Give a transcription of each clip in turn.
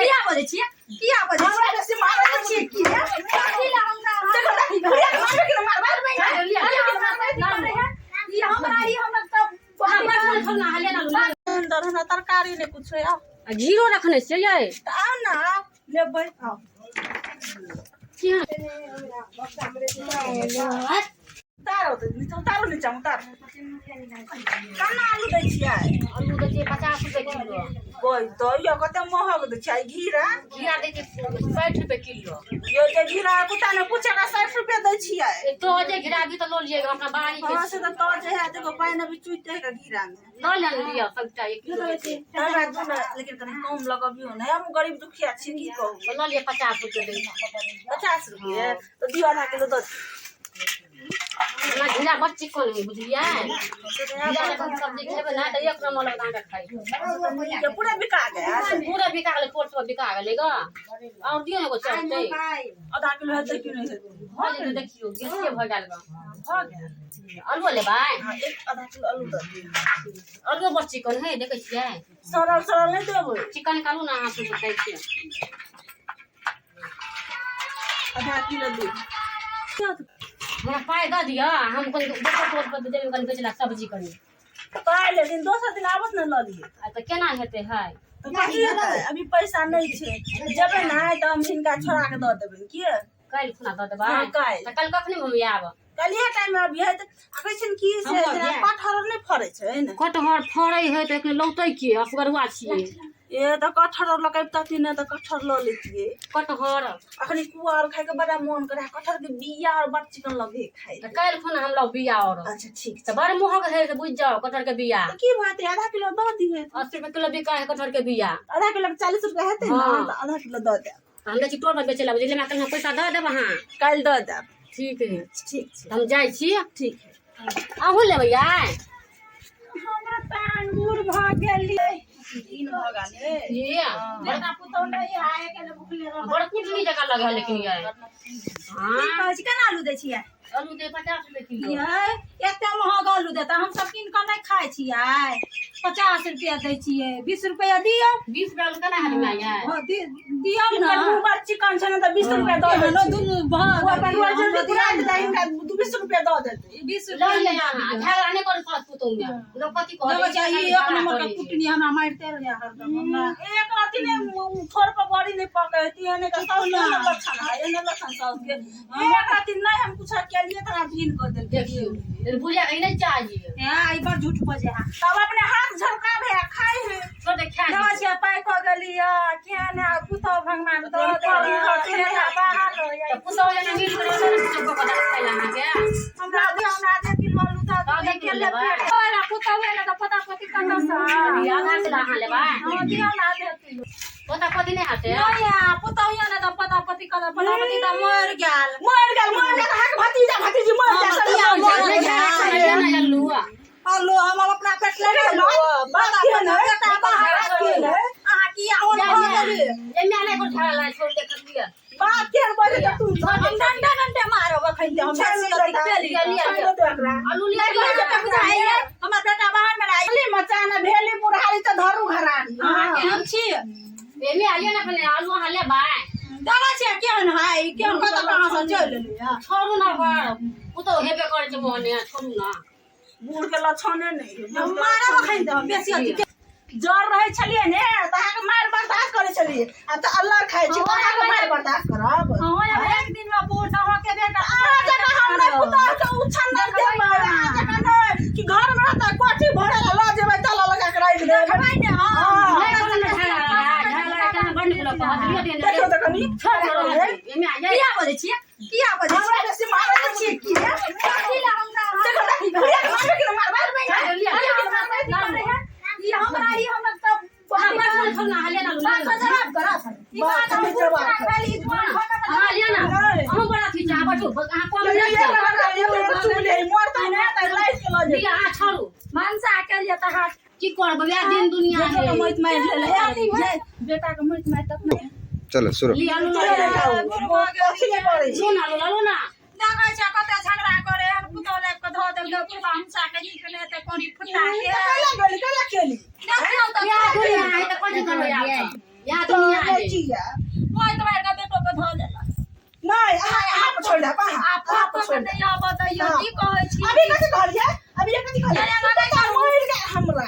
किया बोले छी हमरा से मारे छी की है की ला हमरा देखो भैया मारे के मारवा में ये हमरा तब ना हले ना अंदर ना तरकारी ने कुछ है घीरो रखने से ये आ ना लेबै आओ तारो तारो नीचा उतार केना आलू दै छियै आलू दै छियै 50 रुपए किलो कोई तो यो कते महग दै छियै घीरा दै छियै 60 रुपए किलो यो जे घीरा कुटा ने पूछेगा 60 रुपए दै छियै तो जे घीरा भी तो लो लिएगा अपना बाड़ी के हां से तो जे है देखो पानी अभी चुइते है घीरा में लो ले लिया सबटा 1 किलो लेकिन कहीं कम लगबियो ना हम गरीब दुखिया छी की कहू लो लिए 50 रुपए दे 50 रुपए तो दियो आधा किलो दो ना घीरा बच्ची कोन बुझलिए घीरा सब्जी खेबे ना तो 1 नंबर लगा के खाई ये पूरा बिका गया पूरा बिका गेले पोट सब बिका गेले ग और दियो एगो चलते आधा किलो है कि नहीं है हां जे देखियो गिरसे भ गेल ग हो गया आलू ले भाई हां एक आधा किलो आलू दे आलू बच्ची कोन है देखे छियै सरल नहीं देबो चिकन कालू ना हाथ से दै छियै आधा किलो दे हमरा पाई द दिया हम कोन दोसर तोर पर देबे कोन बेचला सब्जी करी पाई ले दिन दोसर दिन आवत न ल लिए आ त केना हेते है तो अभी पैसा नहीं छे जबे ना त हम इनका छोड़ा के द देबे की काल खुना द देबा हां काल त कल कखनी हम आब कलिया टाइम में अभी है त कहै छिन की से कटहर नहीं फरे छै न कटहर फरै है त एकने लौतै की असगरुआ छियै ए त कटहर लगाइब तती न त कटहर ल लेतिए कटहर अखनी कुआर खाए के बड़ा मन करे कटहर के बिया और बड़ चिकन लगे खाए त काल खुना हम लौ बिया और अच्छा ठीक त बड़ महग है त बुझ जाओ कटहर के बिया तो की बात है आधा किलो दो दिए 80 रुपए किलो बिका है कटहर के बिया आधा किलो 40 रुपए हेते ना तो आधा किलो दो दे हम ले चिटोर पर बेचला बुझले मैं कल पैसा द देब हां काल दो दे ठीक है ठीक हम जाई छी ठीक है आहू लेबै यार हमरा पान गुड़ भ गेली दिन भ गेले ये बड़का पुतौ नहीं आए के भूखले रह बड़ कुटनी जगह लगा लेकिन ये हां कहै छी केना आलू दै छियै आलू दे 50 रुपए किलो ये एते महग आलू देता हम सब किन के नहीं खाइ छियै 50 रुपया दै छियै 20 रुपया दियो 20 रुपया केना है मैं यार हां दियो ना ऊपर चिकन छै न त 20 रुपया दो दे दुनु भाग अपन जल्दी पूरा दे इनका 20 रुपया दो देते 20 रुपया ले झगड़ा नहीं कर सकत तू में लोग कथि कह देखो चाहिए एक नंबर का कुटनी हमरा मारते रहे हरदम हमरा एक राती ने थोड़ पर बड़ी नहीं पकड़ती है ने का सब ना लक्षण है ने लक्षण सब के एक राती नहीं हम कुछ के लिए तना भीन कर दे देखियो बुझा नहीं चाहिए हां ई बार झूठ बजे तब अपने हाथ झरका भे खाई है छोटे खा ना से पाई को गलिया क्या ना पुतो भगवान तो बाहर हो तो पुतो ने मिल कर सब को खाइला ना के हमरा दे किलो आलू था के ले ओरा पुतो है ना तो पता पति कन्ना सा आधा किलो हां ले भाई हां दिया ना आधे किलो पता पति नहीं आते नहीं पुतो है ना तो पता पति का पता पति तो मर गेल हाथ भतीजा भतीजी मर गेल आलू हम अपना पेट लगे लो बता ना बेटा बाहर गेल आ की आउन भ गेली ए मैं नहीं को झगड़ा छोड़ दे कर दिया बात के बजे तू हम डंडे मारो खइले हम आलू लिया हमर बेटा बाहर में आई मचाना भेली बुढ़ारी त धरू घरानी हम छी एमे आलिया ना अपने आलू हाले बाय दादा छे केहन हाय केहन कत कहां से चल ले छोड़ू ना बार वो तो हेबे करे छ मोने छोड़ू ना बूढ़ के लछने नहीं मारा खइ दे बेसी अति जर रहे छलिए ने तहा के मार बर्दाश्त करे छलिए अब त अल्लाह खाइ छी तहा के मार बर्दाश्त करब हां एक दिन में बूढ़ न हो के बेटा आ जका हमरा पुता के उछन दे मारा जका न कि घर में रहता कोठी भरे ल जेबै ताला लगा के राख दे भाई ने हां देखो देखो नी एमे आ जाए किया बोले छी हमरा से मारे छी की ला हमरा देखो भैया मारे के मारवा में ये हमरा तब हमरा छोड़ना हले ना जवाब करा ई बात हम जवाब खाली हां लिया ना हम बड़ा थी जा बटो कहां कम नहीं मोर तो ना त लाइट के ल जे लिया आ छोड़ू मानसा के लिए त हाथ की करब या दिन दुनिया है मौत मार ले बेटा के मौत मार तक नहीं चलो शुरू लिया लो अथी नहीं करे छी लो ना देखै छ कते झगड़ा करे हम पुतो ले के ध देल पूरा हमसा के नी के ते कोनी फुटा के कला खेली या दुनिया है तो कौन करो या दुनिया है बचिया कोई तुम्हारे का बेटो के धो देला नहीं यहाँ पर छोड़ दे आप छोड़ दे या बताइयो की कहै छी अभी कथि कहलिए अभी कथि कहलिए हमरा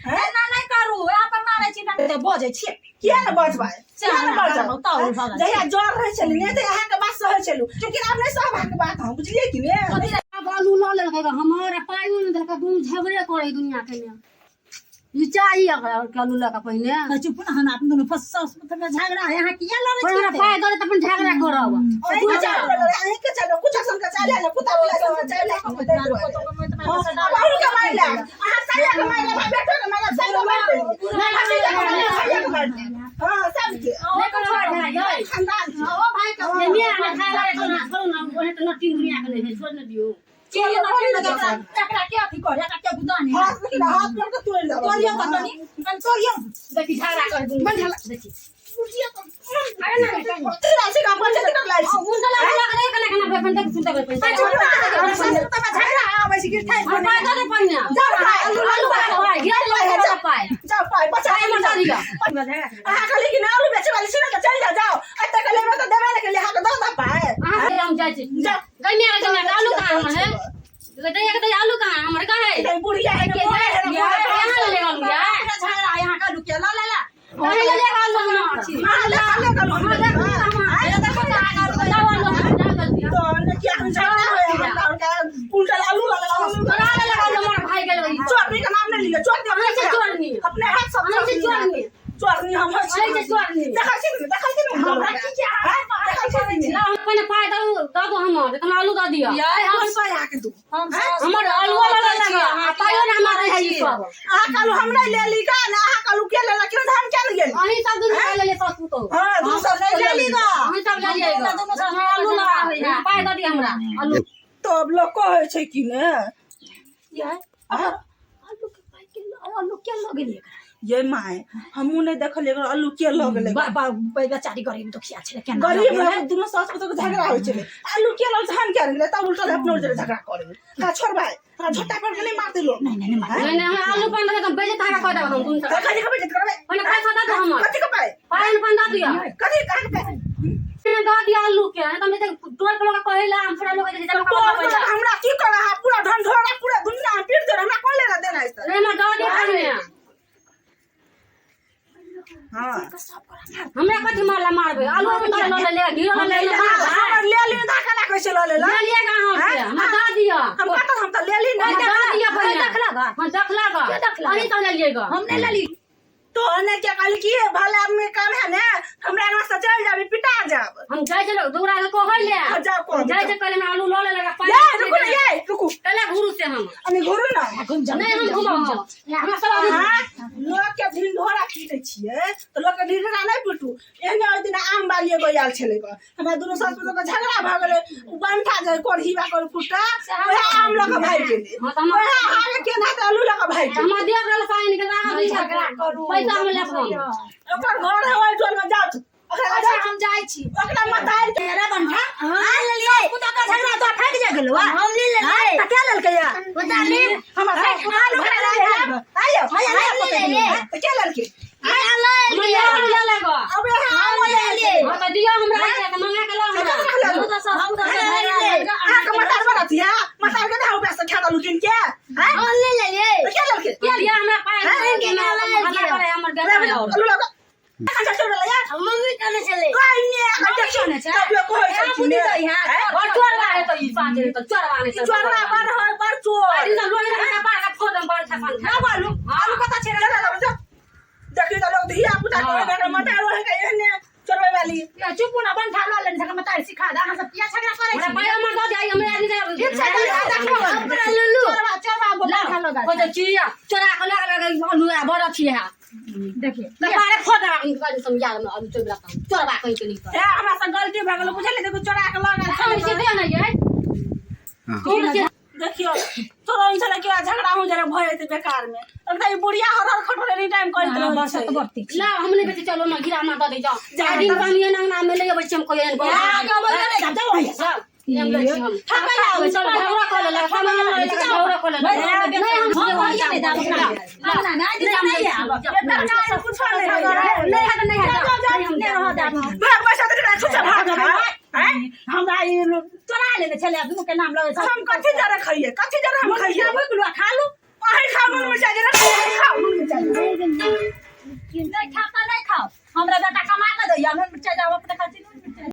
ना नहीं करू यहाँ पर मारे छी ना बजे छी किया न बजबै किया न बजबै जहिया जोर रहै छलै ने त यहाँ के बात सहै छलु क्योंकि आब नहीं सब के बात हम बुझलिए कि ने अब आलू ला लेलकै हमारा पाइयो न देलकै दुनु झगड़े करे दुनिया के में ई चाहिए आलू ला का पहिने चुप ना हम अपन दोनों फसस में झगड़ा है यहाँ किया लड़े हमरा पाइ दे त अपन झगड़ा करब अहीं के चलो कुछ असन के चले न पुता वाला चले अब और के माइला अहाँ साया के माइला बेटो के माइला सब के माइला हां सब के लेकर छोड़ दे ये खानदान ओ भाई का ने आना खाला रे छोड़ ना ओहे त नटी दुनिया के नहीं छोड़ न दियो चलिए ना टकरा के अथी करे का के बुदानी हाथ पर के तोड़ दो तोड़ियो कतनी तोड़ियो देखि झगड़ा कर दुनु बन झगड़ा देखि अरे ना तेरा से काम बन के लाई मुंडला लगा रे कने बेफन तक सुनता कर झगड़ा आबै छी कि ठाई पाइ दे पहिने आलू पाइ गेल लो पाइ जाओ पाई बचा मत दिया अहाँ कहली कि आलू बेचे वाली सीना के चल जाओ अत के लेबे तो देबे के लिए हां दो दा पाए अहाँ हम जाय छी कन्या के आलू कहां है तो आलू कहां हमर का है बुढ़िया है यहाँ ले आलू या झगड़ा यहाँ का रुकिया ला ला ला कहीं ले आलू हम छी भाई गेल चोरनी का नाम नहीं लिया चोरनी अपने हाथ सब चोरनी चोरनी हम चोरनी देखा छी हमरा की क्या है देखा छी ना पहले पाइ दो हम तुम आलू द दियो हम पाया के दू हमर आलू वाला लगा पाइयो ना हमारे है ई सब आ कालू हमरा ले ली का ना आ कालू के लेला क्यों धान क्या ले गेल अही सब दुनु ले ले सासू तो हां दू सब ले ली का हम सब ले लेगा दोनों आलू लगा पाइ द दियो हमरा आलू तो अब लोग कहे छै कि ने ये आलू के पाई के आलू के लगे ले ये माय हमू नहीं देखल एकर आलू के लग ले बेचारी गरीब दुखिया छले केना गरीब लोग दोनों सास पुतोह के झगड़ा होय छले आलू के लग धान क्या ले त उल्टा अपने उल्टा झगड़ा करे का छोड़ भाई का झोटा पर के नहीं मारते लोग नहीं नहीं हम आलू पन दे बेजे तारा कर दे हम तुम सब कथि के बचत करबे पहले पैसा दे हम कथि के पाए पाइन पन द दियो कथि काट पे द दियो आलू के तुम टोल के लोग कहला हम पूरा लोग जे लोग तो हमरा की करा पूरा धन धोरा पूरा दुनिया में पीट दे हमरा कोन लेना देना है रे हम द दियो पहिने हां हमरा कथि मारला मारबे आलू हम ले घियो ले हम ले ली धाका ना कैसे ले लेला ले लिया कहां से हम द दियो हम कत हम त ले ली द नहीं दियो पहिने देखलागा हां देखलागा अही तो ले लिएगा हमने ले ली तो ने क्या कहल की भला में काम है ना हमरा ना से चल जाबी पिटा जाब हम जाय चलो दूरा के कहल ले जाओ को जाय से पहले आलू लो ले लगा ये रुको ये रुको पहले घुरु से हम अनि घुरु ना नहीं हम घुमा हम सब लोग के ढिल ढोरा पीटे छिए तो लोग के ढिल ढोरा नहीं पिटू एने ओइ दिन आम बालिए गयाल छले ग हमरा दोनों सास पुतोह के झगड़ा भ गेले बनठा जाय कोढ़ीवा कर फुटा ओए आम लग भाई गेले ओए हाल के ना त आलू लग भाई हम देख रहल पाइन के लगा झगड़ा करू पैसा हम ले फोन ओकर घर है ओइ टोल में जात अच्छा हम जाय छी ओकरा मतार के तेरा बनठा हां ले ले पुता का झगड़ा तो फट जा गेलो हम ले ले त क्या ललके या बता ले हम आलू खा ले आयो ले ले त क्या ललके ले लेगा अब हम ले ले हां तो दियो हमरा के मंगा के ला हमरा हम तो सब हम तो आ के मतार बनतिया मतार के दाऊ पैसा खा दलु किन के हैं हम ले ले त क्या ललके क्या दिया हमरा पाइन के ना हमरा करे हमर घर और आलू लगा अच्छा चल ले यार मम्मी कने चले कोई नहीं अच्छा चल तब लोग कोई हां बुझी तो यहां और चोरवा है तो ई पाँच तो चोरवा नहीं चोरवा पर है पर चोर अरे ना लोग का पार का फोन पर छपन ना बालू आलू कता छेड़ा चला जा देखि त लोग धिया पुता को मतार रहे के एने चोरवे वाली चुप ना बन ठालो ले झगड़ा मत सिखा दा हम सब पिया झगड़ा करे हमरा पाया में दो जाई हमरा आदमी ठीक से देखो हमरा लल्लू चोरवा बोला ठालो दा को तो चिया चोरा के लगा आलू बड़ा छिया देखिए तो पारे फोड़ा का समझा में आलू चोरा का चोरवा कहीं के नहीं ए हमरा से गलती भ गेल बुझले देखो चोरा के लगा हम सीधे ना ये कौन से देखियो तोरो इंसान के झगड़ा हो जरा भय ते बेकार में तब त बुढ़िया हर खटोरे एनी टाइम करत रह बस तो बढ़ती ला हमने बेटे चलो ना गिरा ना दे जा दिन पानी ना में ले बच्चे हम कोई नहीं का बोल रे जा वही सब हम ले हम चल झगड़ा कर ले सामान ले झगड़ा कर ले नहीं हम नहीं दा ना ना नहीं है बेकार का कुछ नहीं नहीं है हम भाग पैसा तो ना कुछ भाग हैं हमरा ये चोरा लेने छले दुनू के नाम लगे हम कथि जरा खाइए कथि जरा हम खाइए खा लू आही खा मन में चाहिए ना खाओ मन में चाहिए नहीं खाता नहीं खाओ हमरा बेटा कमा के दैया